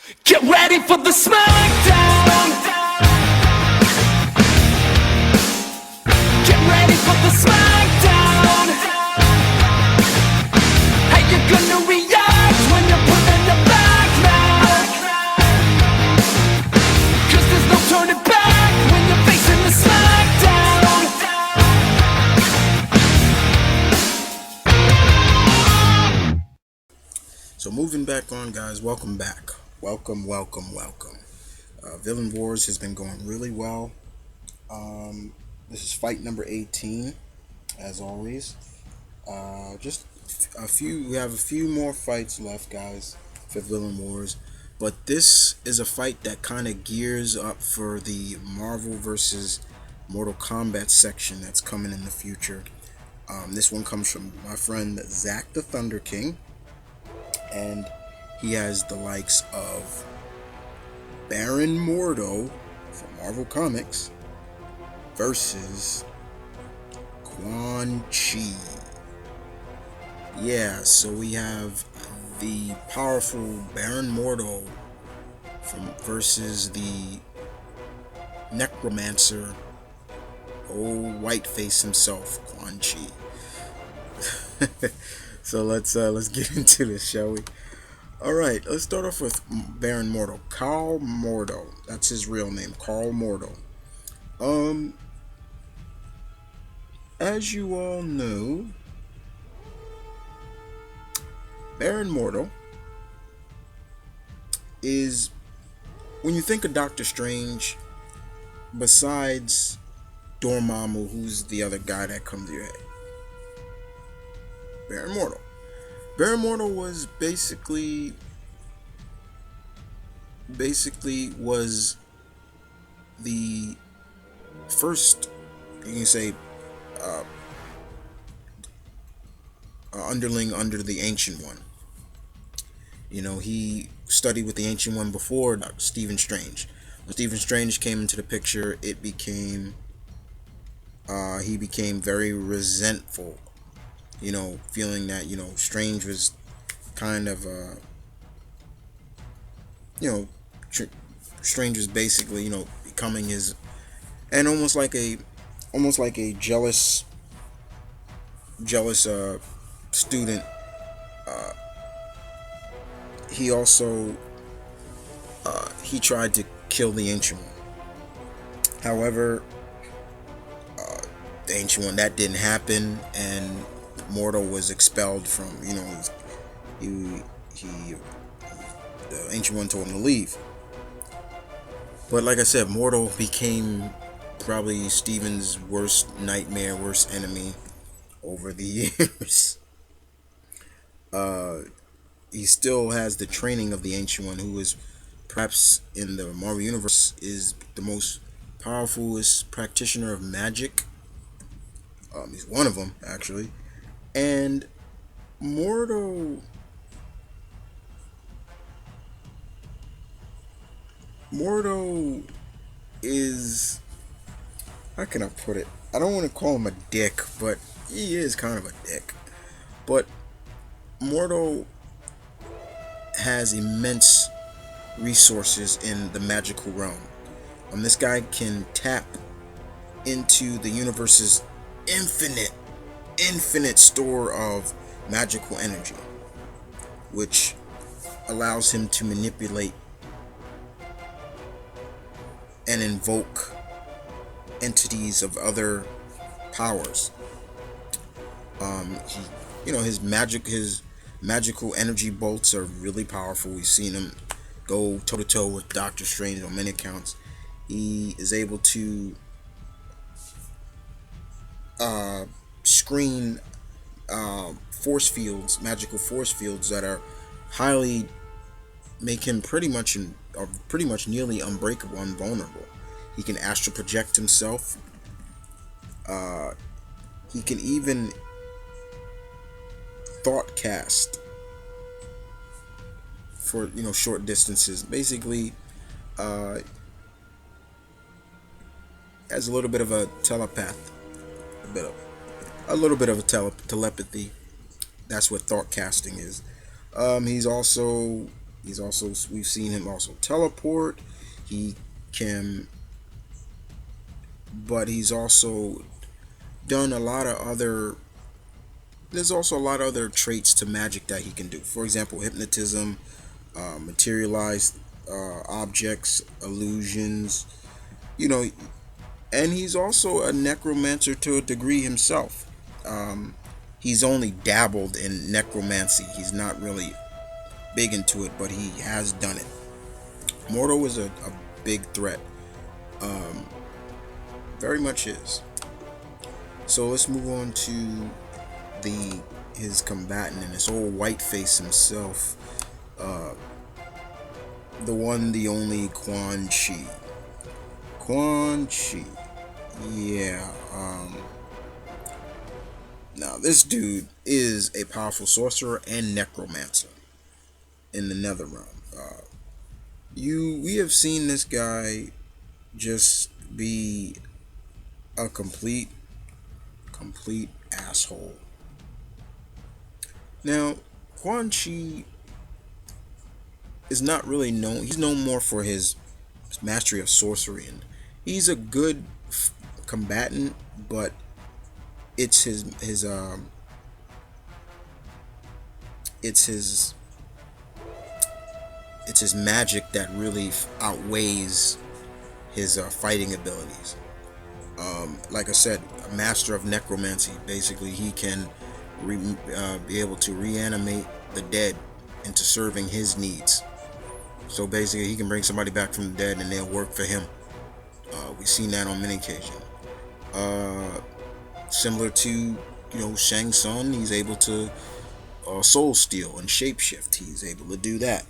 Get ready for the smackdown. Get ready for the smackdown. How you gonna react when you're put in the back now? 'Cause there's no turning back when you're facing the smackdown. So moving back on, guys, welcome back. Welcome. Villain Wars has been going really well. This is fight number 18, as always. Just a few. We have a few more fights left, guys, for Villain Wars. But this is a fight that kind of gears up for the Marvel vs Mortal Kombat section that's coming in the future. This one comes from my friend ZackTheThunderKing, and he has the likes of Baron Mordo from Marvel Comics versus Quan. Yeah, so we have the powerful Baron Mordo versus the necromancer, old whiteface himself, Quan. So let's get into this, shall we? All right, let's start off with Baron Mordo. Carl Mordo. That's his real name, Carl Mordo. As you all know, Baron Mordo is, when you think of Doctor Strange, besides Dormammu, who's the other guy that comes to your head? Baron Mordo. Baron Mordo was basically was the first, you can say, underling under the Ancient One. You know, he studied with the Ancient One before Stephen Strange. When Stephen Strange came into the picture, he became very resentful. You know, feeling that, you know, Strange was kind of, Strange was basically, you know, becoming his, and almost like a jealous student. He also he tried to kill the Ancient One. However, the Ancient One, that didn't happen, and Mordo was expelled from, you know, the Ancient One told him to leave. But like I said, Mordo became probably Steven's worst nightmare, worst enemy over the years. He still has the training of the Ancient One, who is perhaps in the Marvel Universe is the most powerfulest practitioner of magic. He's one of them, actually. And Mordo is, how can I put it? I don't want to call him a dick, but he is kind of a dick. But Mordo has immense resources in the magical realm. This guy can tap into the universe's infinite store of magical energy, which allows him to manipulate and invoke entities of other powers. His magical energy bolts are really powerful. We've seen him go toe to toe with Doctor Strange on many accounts. He is able to screen force fields, magical force fields that are highly, make him pretty much nearly unbreakable, invulnerable. He can astral project himself. He can even thought cast for, you know, short distances. Basically, as a little bit of a telepath, a little bit of a telepathy. That's what thought casting is. He's also we've seen him also teleport. He can, but he's also done a lot of other. There's also a lot of other traits to magic that he can do. For example, hypnotism, materialized objects, illusions. You know, and he's also a necromancer to a degree himself. Um, he's only dabbled in necromancy. He's not really big into it, but he has done it. Mordo is a big threat. Um, very much is. So let's move on to the his combatant and his old white face himself. Uh, the one, the only Quan Chi. Quan Chi. Yeah. Now this dude is a powerful sorcerer and necromancer in the Nether realm. We have seen this guy just be a complete asshole. Now, Quan Chi is not really known. He's known more for his mastery of sorcery, and he's a good combatant. But it's it's his it's his magic that really outweighs his fighting abilities. Like I said, a master of necromancy. Basically, he can be able to reanimate the dead into serving his needs. So basically, he can bring somebody back from the dead, and they'll work for him. We've seen that on many occasions. Uh, Similar to Shang Tsung, he's able to soul steal and shapeshift. He's able to do that.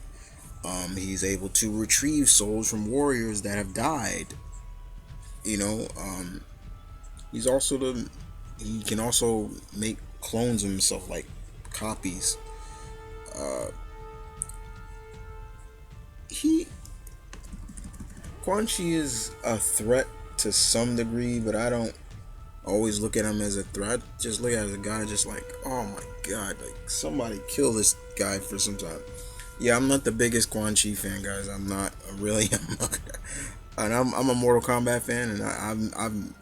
He's able to retrieve souls from warriors that have died. You know, he's also the he can also make clones of himself, like copies. Uh, he Quan Chi is a threat to some degree, but I don't always look at him as a threat. I just look at him as a guy, just like, oh my god, like somebody kill this guy for some time. Yeah, I'm not the biggest Quan Chi fan, guys. I'm not. I really am not. And I'm a Mortal Kombat fan, and I'm.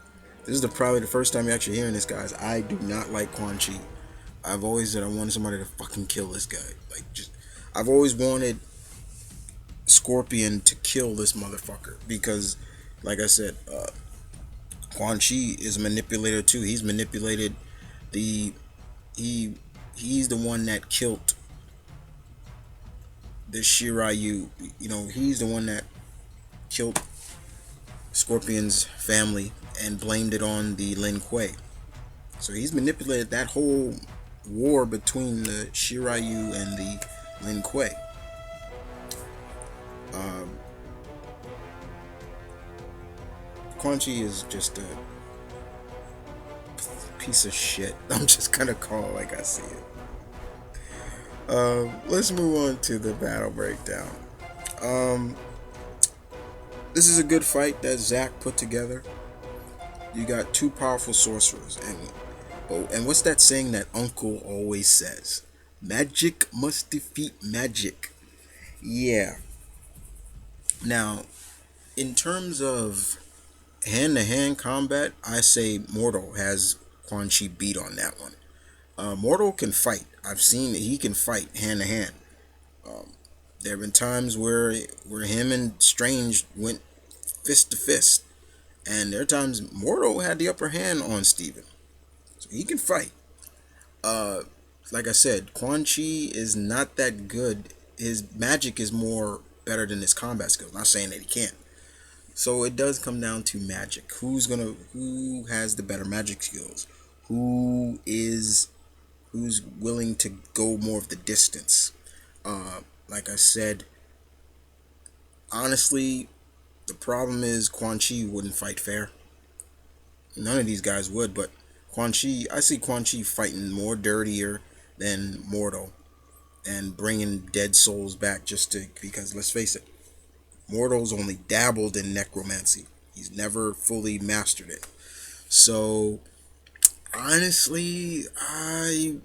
This is probably the first time you're actually hearing this, guys. I do not like Quan Chi. I've always said I wanted somebody to fucking kill this guy. I've always wanted Scorpion to kill this motherfucker because, like I said, Quan Chi is a manipulator too. He's manipulated the he he's the one that killed the Shiryu. He's the one that killed Scorpion's family and blamed it on the Lin Kuei. So he's manipulated that whole war between the Shiryu and the Lin Kuei. Um, Quan Chi is just a piece of shit. I'm just gonna call it like I see it. Let's move on to the battle breakdown. Um, this is a good fight that Zack put together. You got two powerful sorcerers, and what's that saying that Uncle always says? Magic must defeat magic. Yeah. Now, in terms of hand-to-hand combat, I say Mordo has Quan Chi beat on that one. Mordo can fight. I've seen that he can fight hand-to-hand. There have been times where him and Strange went fist to fist, and there are times Mordo had the upper hand on Steven. So he can fight. Uh, like I said, Quan Chi is not that good. His magic is more better than his combat skills. Not saying that he can't. So it does come down to magic. Who has the better magic skills? Who's willing to go more of the distance? Like I said, honestly, the problem is Quan Chi wouldn't fight fair. None of these guys would, but I see Quan Chi fighting more dirtier than Mordo and bringing dead souls back because let's face it, Mordo's only dabbled in necromancy. He's never fully mastered it. So honestly, I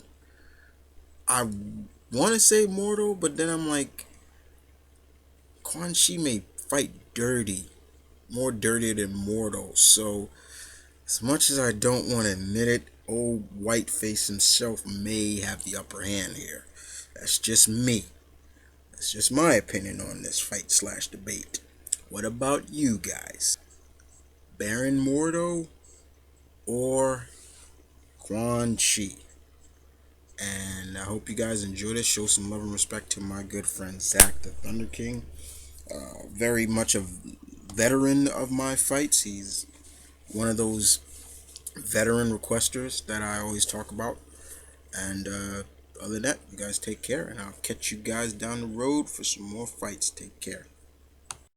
want to say Mordo, but then I'm like, Quan may fight dirty, more dirty than Mordo. So as much as I don't want to admit it, old Whiteface himself may have the upper hand here. That's just me. That's just my opinion on this fight slash debate. What about you guys? Baron Mordo or Quan Chi? And I hope you guys enjoy this. Show some love and respect to my good friend ZackTheThunderKing. Very much a veteran of my fights. He's one of those veteran requesters that I always talk about. And other than that, you guys take care, and I'll catch you guys down the road for some more fights. Take care.